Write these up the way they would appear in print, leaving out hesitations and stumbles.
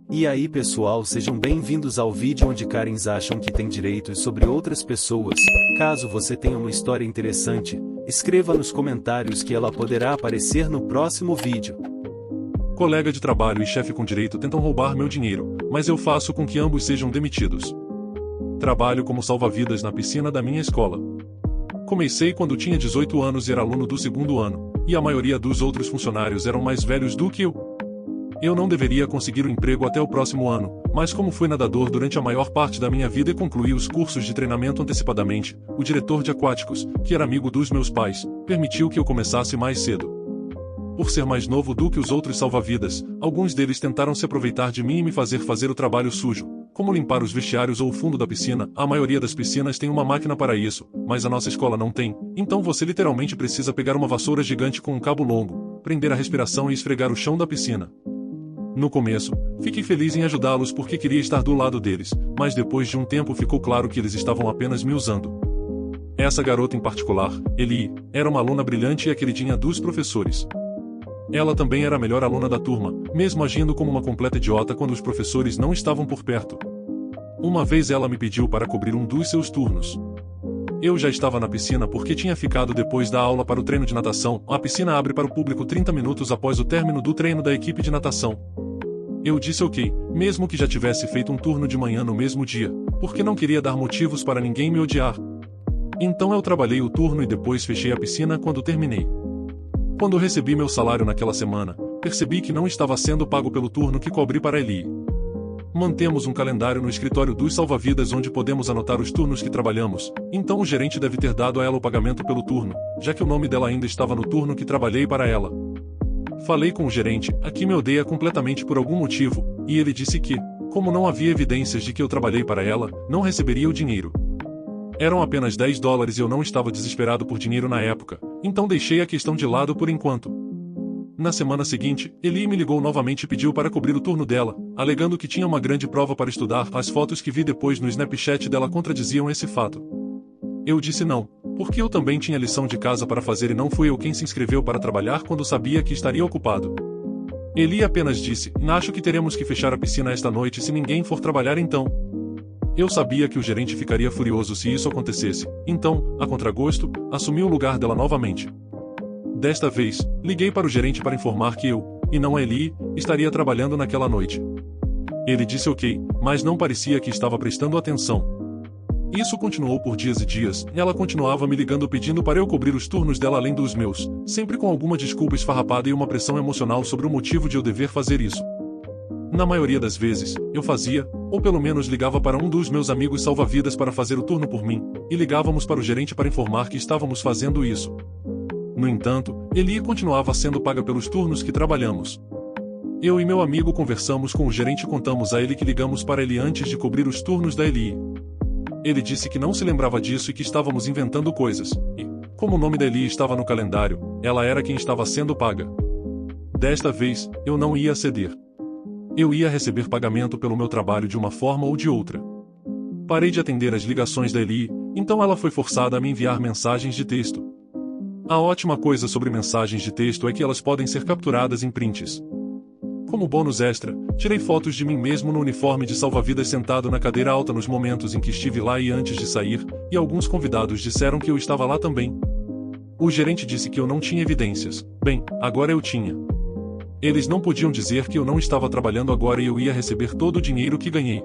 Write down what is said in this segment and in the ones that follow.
E aí pessoal, sejam bem-vindos ao vídeo onde Karens acham que tem direitos sobre outras pessoas. Caso você tenha uma história interessante, escreva nos comentários que ela poderá aparecer no próximo vídeo. Colega de trabalho e chefe com direito tentam roubar meu dinheiro, mas eu faço com que ambos sejam demitidos. Trabalho como salva-vidas na piscina da minha escola. Comecei quando tinha 18 anos e era aluno do segundo ano, e a maioria dos outros funcionários eram mais velhos do que eu. Eu não deveria conseguir um emprego até o próximo ano, mas como fui nadador durante a maior parte da minha vida e concluí os cursos de treinamento antecipadamente, o diretor de aquáticos, que era amigo dos meus pais, permitiu que eu começasse mais cedo. Por ser mais novo do que os outros salva-vidas, alguns deles tentaram se aproveitar de mim e me fazer o trabalho sujo, como limpar os vestiários ou o fundo da piscina. A maioria das piscinas tem uma máquina para isso, mas a nossa escola não tem, então você literalmente precisa pegar uma vassoura gigante com um cabo longo, prender a respiração e esfregar o chão da piscina. No começo, fiquei feliz em ajudá-los porque queria estar do lado deles, mas depois de um tempo ficou claro que eles estavam apenas me usando. Essa garota em particular, Eli, era uma aluna brilhante e a queridinha dos professores. Ela também era a melhor aluna da turma, mesmo agindo como uma completa idiota quando os professores não estavam por perto. Uma vez ela me pediu para cobrir um dos seus turnos. Eu já estava na piscina porque tinha ficado depois da aula para o treino de natação. A piscina abre para o público 30 minutos após o término do treino da equipe de natação. Eu disse ok, mesmo que já tivesse feito um turno de manhã no mesmo dia, porque não queria dar motivos para ninguém me odiar. Então eu trabalhei o turno e depois fechei a piscina quando terminei. Quando recebi meu salário naquela semana, percebi que não estava sendo pago pelo turno que cobri para Eli. Mantemos um calendário no escritório dos salva-vidas onde podemos anotar os turnos que trabalhamos, então o gerente deve ter dado a ela o pagamento pelo turno, já que o nome dela ainda estava no turno que trabalhei para ela. Falei com o gerente, a que me odeia completamente por algum motivo, e ele disse que, como não havia evidências de que eu trabalhei para ela, não receberia o dinheiro. Eram apenas $10 e eu não estava desesperado por dinheiro na época, então deixei a questão de lado por enquanto. Na semana seguinte, Eli me ligou novamente e pediu para cobrir o turno dela, alegando que tinha uma grande prova para estudar. As fotos que vi depois no Snapchat dela contradiziam esse fato. Eu disse não, porque eu também tinha lição de casa para fazer e não fui eu quem se inscreveu para trabalhar quando sabia que estaria ocupado. Eli apenas disse, acho que teremos que fechar a piscina esta noite se ninguém for trabalhar então. Eu sabia que o gerente ficaria furioso se isso acontecesse, então, a contragosto, assumi o lugar dela novamente. Desta vez, liguei para o gerente para informar que eu, e não a Eli, estaria trabalhando naquela noite. Ele disse ok, mas não parecia que estava prestando atenção. Isso continuou por dias e dias, e ela continuava me ligando pedindo para eu cobrir os turnos dela além dos meus, sempre com alguma desculpa esfarrapada e uma pressão emocional sobre o motivo de eu dever fazer isso. Na maioria das vezes, eu fazia, ou pelo menos ligava para um dos meus amigos salva-vidas para fazer o turno por mim, e ligávamos para o gerente para informar que estávamos fazendo isso. No entanto, Eli continuava sendo paga pelos turnos que trabalhamos. Eu e meu amigo conversamos com o gerente e contamos a ele que ligamos para ele antes de cobrir os turnos da Eli. Ele disse que não se lembrava disso e que estávamos inventando coisas, e, como o nome da Eli estava no calendário, ela era quem estava sendo paga. Desta vez, eu não ia ceder. Eu ia receber pagamento pelo meu trabalho de uma forma ou de outra. Parei de atender as ligações da Eli, então ela foi forçada a me enviar mensagens de texto. A ótima coisa sobre mensagens de texto é que elas podem ser capturadas em prints. Como bônus extra, tirei fotos de mim mesmo no uniforme de salva-vidas sentado na cadeira alta nos momentos em que estive lá e antes de sair, e alguns convidados disseram que eu estava lá também. O gerente disse que eu não tinha evidências. Bem, agora eu tinha. Eles não podiam dizer que eu não estava trabalhando agora e eu ia receber todo o dinheiro que ganhei.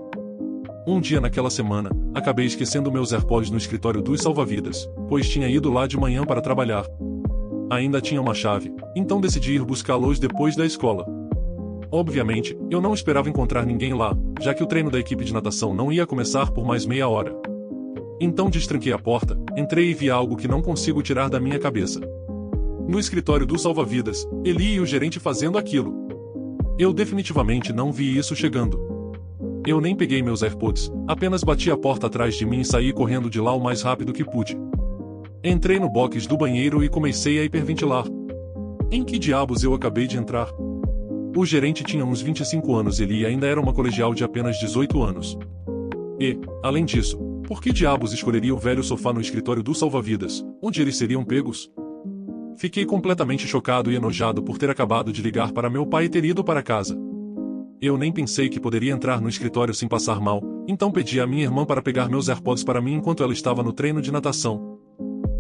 Um dia naquela semana, acabei esquecendo meus AirPods no escritório dos salva-vidas, pois tinha ido lá de manhã para trabalhar. Ainda tinha uma chave, então decidi ir buscá-los depois da escola. Obviamente, eu não esperava encontrar ninguém lá, já que o treino da equipe de natação não ia começar por mais meia hora. Então destranquei a porta, entrei e vi algo que não consigo tirar da minha cabeça. No escritório do salva-vidas, Eli e o gerente fazendo aquilo. Eu definitivamente não vi isso chegando. Eu nem peguei meus AirPods, apenas bati a porta atrás de mim e saí correndo de lá o mais rápido que pude. Entrei no box do banheiro e comecei a hiperventilar. Em que diabos eu acabei de entrar? O gerente tinha uns 25 anos e Eli ainda era uma colegial de apenas 18 anos. E, além disso, por que diabos escolheria o velho sofá no escritório do salva-vidas, onde eles seriam pegos? Fiquei completamente chocado e enojado por ter acabado de ligar para meu pai e ter ido para casa. Eu nem pensei que poderia entrar no escritório sem passar mal, então pedi à minha irmã para pegar meus AirPods para mim enquanto ela estava no treino de natação.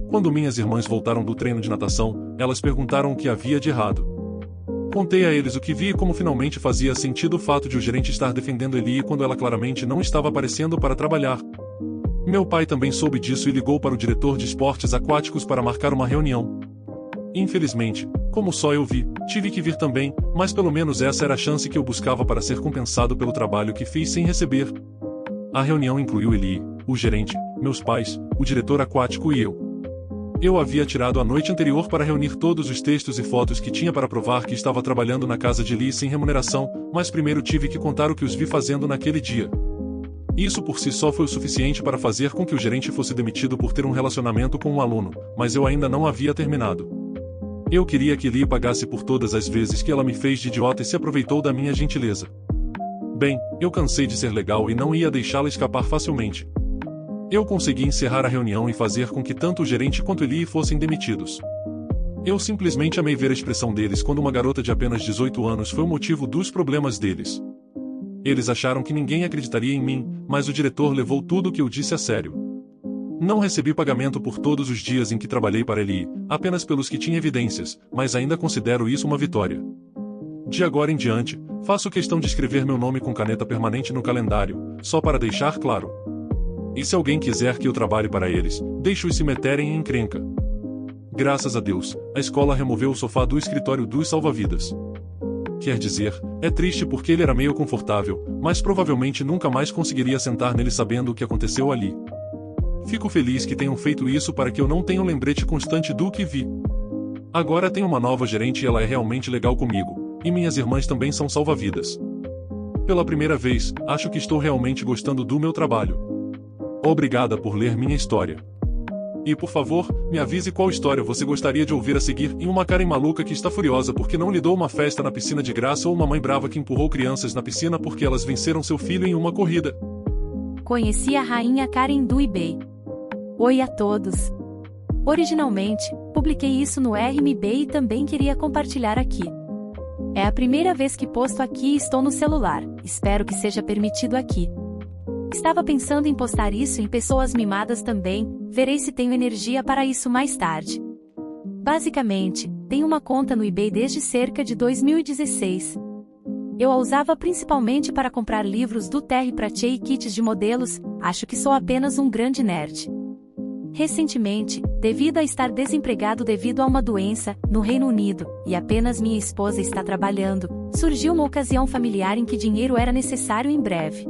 Quando minhas irmãs voltaram do treino de natação, elas perguntaram o que havia de errado. Contei a eles o que vi e como finalmente fazia sentido o fato de o gerente estar defendendo Ellie quando ela claramente não estava aparecendo para trabalhar. Meu pai também soube disso e ligou para o diretor de esportes aquáticos para marcar uma reunião. Infelizmente, como só eu vi, tive que vir também, mas pelo menos essa era a chance que eu buscava para ser compensado pelo trabalho que fiz sem receber. A reunião incluiu Ellie, o gerente, meus pais, o diretor aquático e eu. Eu havia tirado a noite anterior para reunir todos os textos e fotos que tinha para provar que estava trabalhando na casa de Lee sem remuneração, mas primeiro tive que contar o que os vi fazendo naquele dia. Isso por si só foi o suficiente para fazer com que o gerente fosse demitido por ter um relacionamento com um aluno, mas eu ainda não havia terminado. Eu queria que Lee pagasse por todas as vezes que ela me fez de idiota e se aproveitou da minha gentileza. Bem, eu cansei de ser legal e não ia deixá-la escapar facilmente. Eu consegui encerrar a reunião e fazer com que tanto o gerente quanto Ellie fossem demitidos. Eu simplesmente amei ver a expressão deles quando uma garota de apenas 18 anos foi o motivo dos problemas deles. Eles acharam que ninguém acreditaria em mim, mas o diretor levou tudo o que eu disse a sério. Não recebi pagamento por todos os dias em que trabalhei para Ellie, apenas pelos que tinha evidências, mas ainda considero isso uma vitória. De agora em diante, faço questão de escrever meu nome com caneta permanente no calendário, só para deixar claro. E se alguém quiser que eu trabalhe para eles, deixo-os se meterem em encrenca. Graças a Deus, a escola removeu o sofá do escritório dos salva-vidas. Quer dizer, é triste porque ele era meio confortável, mas provavelmente nunca mais conseguiria sentar nele sabendo o que aconteceu ali. Fico feliz que tenham feito isso para que eu não tenha um lembrete constante do que vi. Agora tenho uma nova gerente e ela é realmente legal comigo, e minhas irmãs também são salva-vidas. Pela primeira vez, acho que estou realmente gostando do meu trabalho. Obrigada por ler minha história. E por favor, me avise qual história você gostaria de ouvir a seguir, em uma Karen maluca que está furiosa porque não lhe dou uma festa na piscina de graça ou uma mãe brava que empurrou crianças na piscina porque elas venceram seu filho em uma corrida. Conheci a rainha Karen do eBay. Oi a todos. Originalmente, publiquei isso no RMB e também queria compartilhar aqui. É a primeira vez que posto aqui e estou no celular, espero que seja permitido aqui. Estava pensando em postar isso em pessoas mimadas também, verei se tenho energia para isso mais tarde. Basicamente, tenho uma conta no eBay desde cerca de 2016. Eu a usava principalmente para comprar livros do Terry Pratchett e kits de modelos, acho que sou apenas um grande nerd. Recentemente, devido a estar desempregado devido a uma doença, no Reino Unido, e apenas minha esposa está trabalhando, surgiu uma ocasião familiar em que dinheiro era necessário em breve.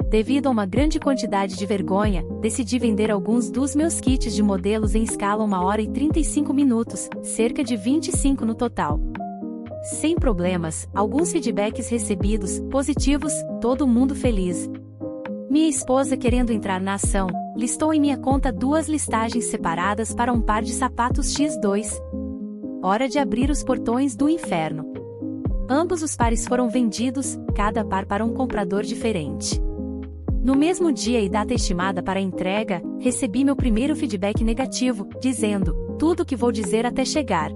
Devido a uma grande quantidade de vergonha, decidi vender alguns dos meus kits de modelos em escala 1 hora e 35 minutos, cerca de 25 no total. Sem problemas, alguns feedbacks recebidos, positivos, todo mundo feliz. Minha esposa querendo entrar na ação, listou em minha conta 2 listagens separadas para um par de sapatos X2. Hora de abrir os portões do inferno. Ambos os pares foram vendidos, cada par para um comprador diferente. No mesmo dia e data estimada para a entrega, recebi meu primeiro feedback negativo, dizendo, tudo o que vou dizer até chegar.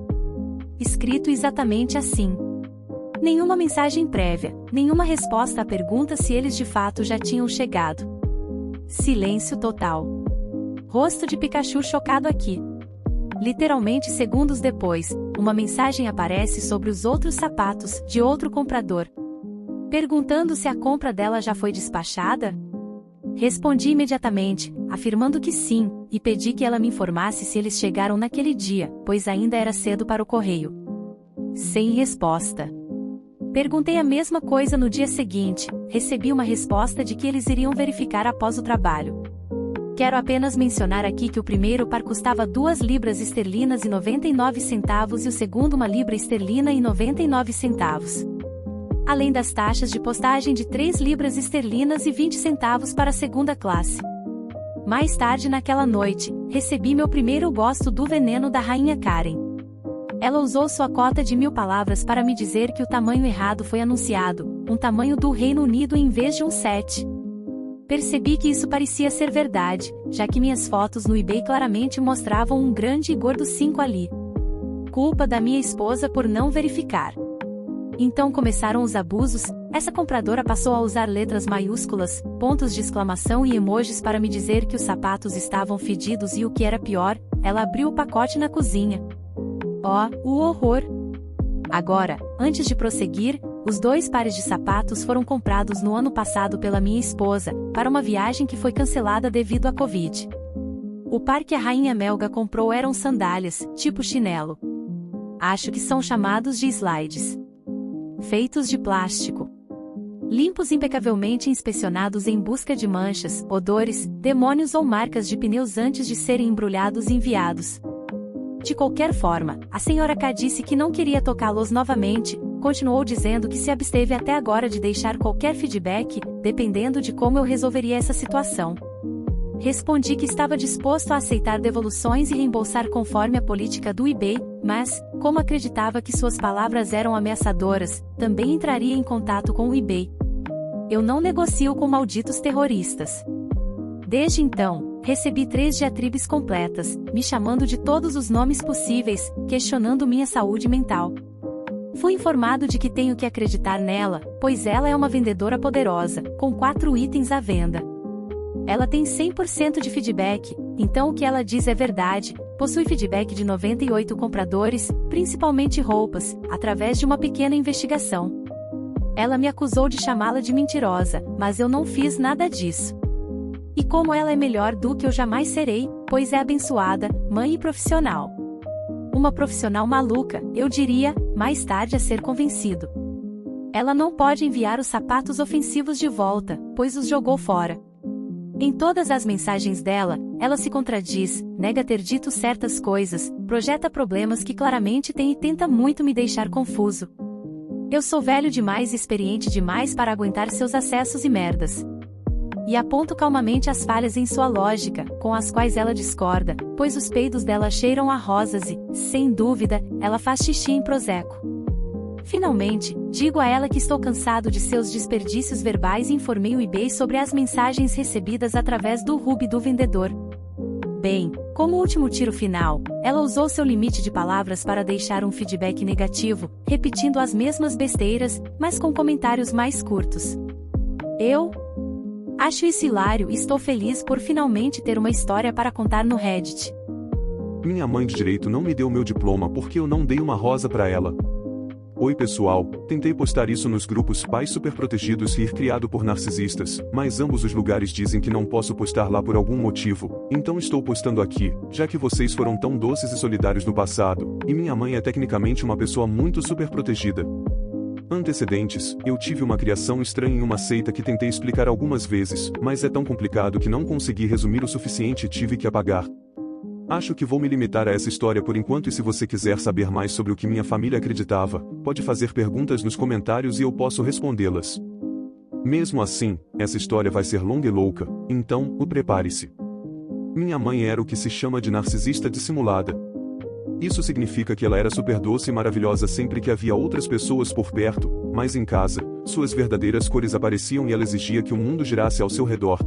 Escrito exatamente assim. Nenhuma mensagem prévia, nenhuma resposta à pergunta se eles de fato já tinham chegado. Silêncio total. Rosto de Pikachu chocado aqui. Literalmente segundos depois, uma mensagem aparece sobre os outros sapatos, de outro comprador. Perguntando se a compra dela já foi despachada? Respondi imediatamente, afirmando que sim, e pedi que ela me informasse se eles chegaram naquele dia, pois ainda era cedo para o correio. Sem resposta. Perguntei a mesma coisa no dia seguinte, recebi uma resposta de que eles iriam verificar após o trabalho. Quero apenas mencionar aqui que o primeiro par custava 2 libras esterlinas e 99 centavos e o segundo 1 libra esterlina e 99 centavos. Além das taxas de postagem de 3 libras esterlinas e 20 centavos para a segunda classe. Mais tarde naquela noite, recebi meu primeiro gosto do veneno da rainha Karen. Ela usou sua cota de 1000 palavras para me dizer que o tamanho errado foi anunciado, um tamanho do Reino Unido em vez de um 7. Percebi que isso parecia ser verdade, já que minhas fotos no eBay claramente mostravam um grande e gordo 5 ali. Culpa da minha esposa por não verificar. Então começaram os abusos. Essa compradora passou a usar letras maiúsculas, pontos de exclamação e emojis para me dizer que os sapatos estavam fedidos e o que era pior, ela abriu o pacote na cozinha. Oh, o horror! Agora, antes de prosseguir, os 2 pares de sapatos foram comprados no ano passado pela minha esposa, para uma viagem que foi cancelada devido à Covid. O par que a rainha Melga comprou eram sandálias, tipo chinelo. Acho que são chamados de slides. Feitos de plástico. Limpos impecavelmente inspecionados em busca de manchas, odores, demônios ou marcas de pneus antes de serem embrulhados e enviados. De qualquer forma, a senhora K disse que não queria tocá-los novamente, continuou dizendo que se absteve até agora de deixar qualquer feedback, dependendo de como eu resolveria essa situação. Respondi que estava disposto a aceitar devoluções e reembolsar conforme a política do eBay, mas, como acreditava que suas palavras eram ameaçadoras, também entraria em contato com o eBay. Eu não negocio com malditos terroristas. Desde então, recebi 3 diatribes completas, me chamando de todos os nomes possíveis, questionando minha saúde mental. Fui informado de que tenho que acreditar nela, pois ela é uma vendedora poderosa, com 4 itens à venda. Ela tem 100% de feedback, então o que ela diz é verdade. Possui feedback de 98 compradores, principalmente roupas, através de uma pequena investigação. Ela me acusou de chamá-la de mentirosa, mas eu não fiz nada disso. E como ela é melhor do que eu jamais serei, pois é abençoada, mãe e profissional. Uma profissional maluca, eu diria, mais tarde a ser convencido. Ela não pode enviar os sapatos ofensivos de volta, pois os jogou fora. Em todas as mensagens dela, ela se contradiz, nega ter dito certas coisas, projeta problemas que claramente tem e tenta muito me deixar confuso. Eu sou velho demais e experiente demais para aguentar seus acessos e merdas. E aponto calmamente as falhas em sua lógica, com as quais ela discorda, pois os peidos dela cheiram a rosas e, sem dúvida, ela faz xixi em Prosecco. Finalmente, digo a ela que estou cansado de seus desperdícios verbais e informei o eBay sobre as mensagens recebidas através do hub do vendedor. Bem, como último tiro final, ela usou seu limite de palavras para deixar um feedback negativo, repetindo as mesmas besteiras, mas com comentários mais curtos. Eu acho isso hilário e estou feliz por finalmente ter uma história para contar no Reddit. Minha mãe de direito não me deu meu diploma porque eu não dei uma rosa para ela. Oi pessoal, tentei postar isso nos grupos Pais Superprotegidos RIR criado por narcisistas, mas ambos os lugares dizem que não posso postar lá por algum motivo, então estou postando aqui, já que vocês foram tão doces e solidários no passado, e minha mãe é tecnicamente uma pessoa muito superprotegida. Antecedentes, eu tive uma criação estranha em uma seita que tentei explicar algumas vezes, mas é tão complicado que não consegui resumir o suficiente e tive que apagar. Acho que vou me limitar a essa história por enquanto e se você quiser saber mais sobre o que minha família acreditava, pode fazer perguntas nos comentários e eu posso respondê-las. Mesmo assim, essa história vai ser longa e louca, então, prepare-se. Minha mãe era o que se chama de narcisista dissimulada. Isso significa que ela era super doce e maravilhosa sempre que havia outras pessoas por perto, mas em casa, suas verdadeiras cores apareciam e ela exigia que o mundo girasse ao seu redor.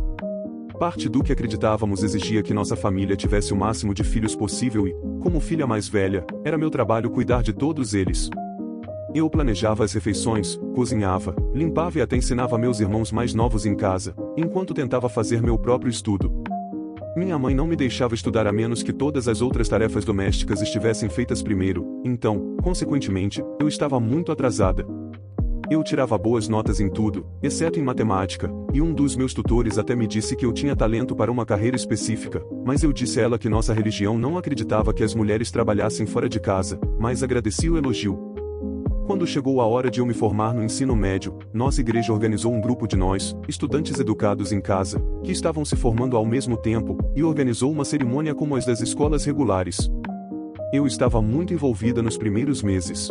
Parte do que acreditávamos exigia que nossa família tivesse o máximo de filhos possível e, como filha mais velha, era meu trabalho cuidar de todos eles. Eu planejava as refeições, cozinhava, limpava e até ensinava meus irmãos mais novos em casa, enquanto tentava fazer meu próprio estudo. Minha mãe não me deixava estudar a menos que todas as outras tarefas domésticas estivessem feitas primeiro, então, consequentemente, eu estava muito atrasada. Eu tirava boas notas em tudo, exceto em matemática, e um dos meus tutores até me disse que eu tinha talento para uma carreira específica, mas eu disse a ela que nossa religião não acreditava que as mulheres trabalhassem fora de casa, mas agradeci o elogio. Quando chegou a hora de eu me formar no ensino médio, nossa igreja organizou um grupo de nós, estudantes educados em casa, que estavam se formando ao mesmo tempo, e organizou uma cerimônia como as das escolas regulares. Eu estava muito envolvida nos primeiros meses.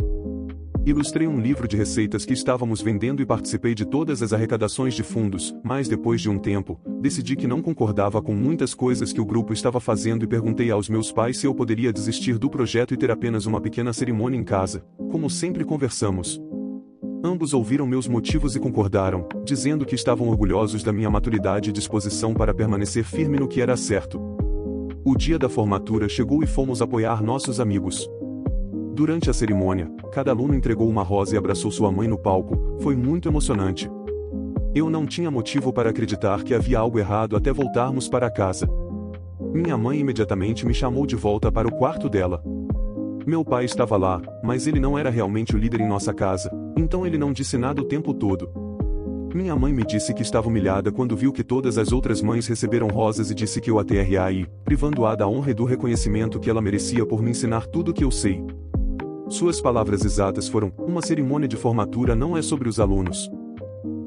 Ilustrei um livro de receitas que estávamos vendendo e participei de todas as arrecadações de fundos, mas depois de um tempo, decidi que não concordava com muitas coisas que o grupo estava fazendo e perguntei aos meus pais se eu poderia desistir do projeto e ter apenas uma pequena cerimônia em casa, como sempre conversamos. Ambos ouviram meus motivos e concordaram, dizendo que estavam orgulhosos da minha maturidade e disposição para permanecer firme no que era certo. O dia da formatura chegou e fomos apoiar nossos amigos. Durante a cerimônia, cada aluno entregou uma rosa e abraçou sua mãe no palco. Foi muito emocionante. Eu não tinha motivo para acreditar que havia algo errado até voltarmos para casa. Minha mãe imediatamente me chamou de volta para o quarto dela. Meu pai estava lá, mas ele não era realmente o líder em nossa casa, então ele não disse nada o tempo todo. Minha mãe me disse que estava humilhada quando viu que todas as outras mães receberam rosas e disse que eu a traí, privando-a da honra e do reconhecimento que ela merecia por me ensinar tudo o que eu sei. Suas palavras exatas foram: uma cerimônia de formatura não é sobre os alunos.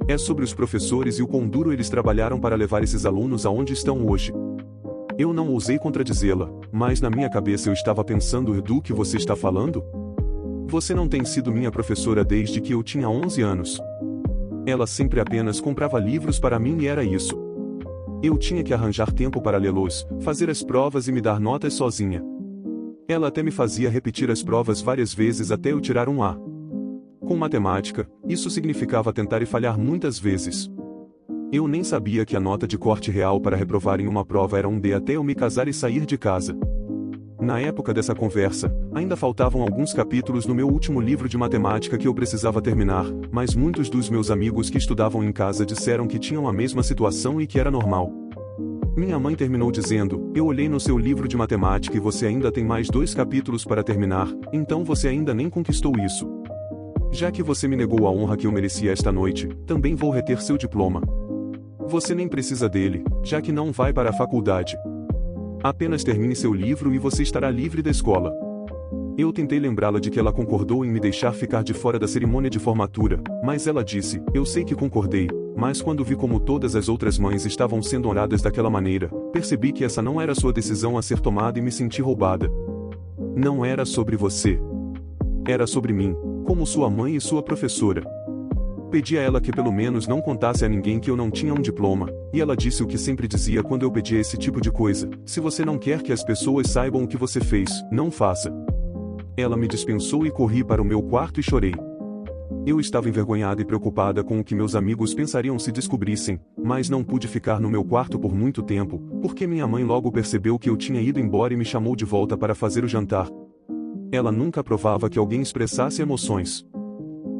É sobre os professores e o quão duro eles trabalharam para levar esses alunos aonde estão hoje. Eu não ousei contradizê-la, mas na minha cabeça eu estava pensando: do que você está falando? Você não tem sido minha professora desde que eu tinha 11 anos. Ela sempre apenas comprava livros para mim e era isso. Eu tinha que arranjar tempo para lê-los, fazer as provas e me dar notas sozinha. Ela até me fazia repetir as provas várias vezes até eu tirar um A. Com matemática, isso significava tentar e falhar muitas vezes. Eu nem sabia que a nota de corte real para reprovar em uma prova era um D até eu me casar e sair de casa. Na época dessa conversa, ainda faltavam alguns capítulos no meu último livro de matemática que eu precisava terminar, mas muitos dos meus amigos que estudavam em casa disseram que tinham a mesma situação e que era normal. Minha mãe terminou dizendo: eu olhei no seu livro de matemática e você ainda tem mais 2 capítulos para terminar, então você ainda nem conquistou isso. Já que você me negou a honra que eu merecia esta noite, também vou reter seu diploma. Você nem precisa dele, já que não vai para a faculdade. Apenas termine seu livro e você estará livre da escola. Eu tentei lembrá-la de que ela concordou em me deixar ficar de fora da cerimônia de formatura, mas ela disse: eu sei que concordei, mas quando vi como todas as outras mães estavam sendo honradas daquela maneira, percebi que essa não era sua decisão a ser tomada e me senti roubada. Não era sobre você. Era sobre mim, como sua mãe e sua professora. Pedi a ela que pelo menos não contasse a ninguém que eu não tinha um diploma, e ela disse o que sempre dizia quando eu pedia esse tipo de coisa: se você não quer que as pessoas saibam o que você fez, não faça. Ela me dispensou e corri para o meu quarto e chorei. Eu estava envergonhada e preocupada com o que meus amigos pensariam se descobrissem, mas não pude ficar no meu quarto por muito tempo, porque minha mãe logo percebeu que eu tinha ido embora e me chamou de volta para fazer o jantar. Ela nunca aprovava que alguém expressasse emoções.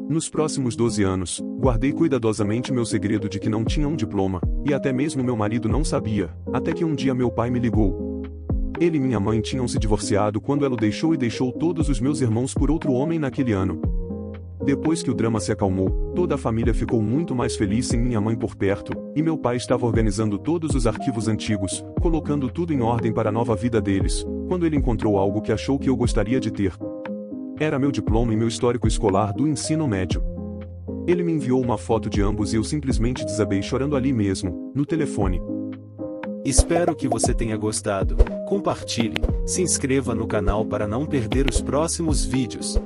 Nos próximos 12 anos, guardei cuidadosamente meu segredo de que não tinha um diploma, e até mesmo meu marido não sabia, até que um dia meu pai me ligou. Ele e minha mãe tinham se divorciado quando ela o deixou e deixou todos os meus irmãos por outro homem naquele ano. Depois que o drama se acalmou, toda a família ficou muito mais feliz sem minha mãe por perto, e meu pai estava organizando todos os arquivos antigos, colocando tudo em ordem para a nova vida deles, quando ele encontrou algo que achou que eu gostaria de ter. Era meu diploma e meu histórico escolar do ensino médio. Ele me enviou uma foto de ambos e eu simplesmente desabei chorando ali mesmo, no telefone. Espero que você tenha gostado. Compartilhe, se inscreva no canal para não perder os próximos vídeos.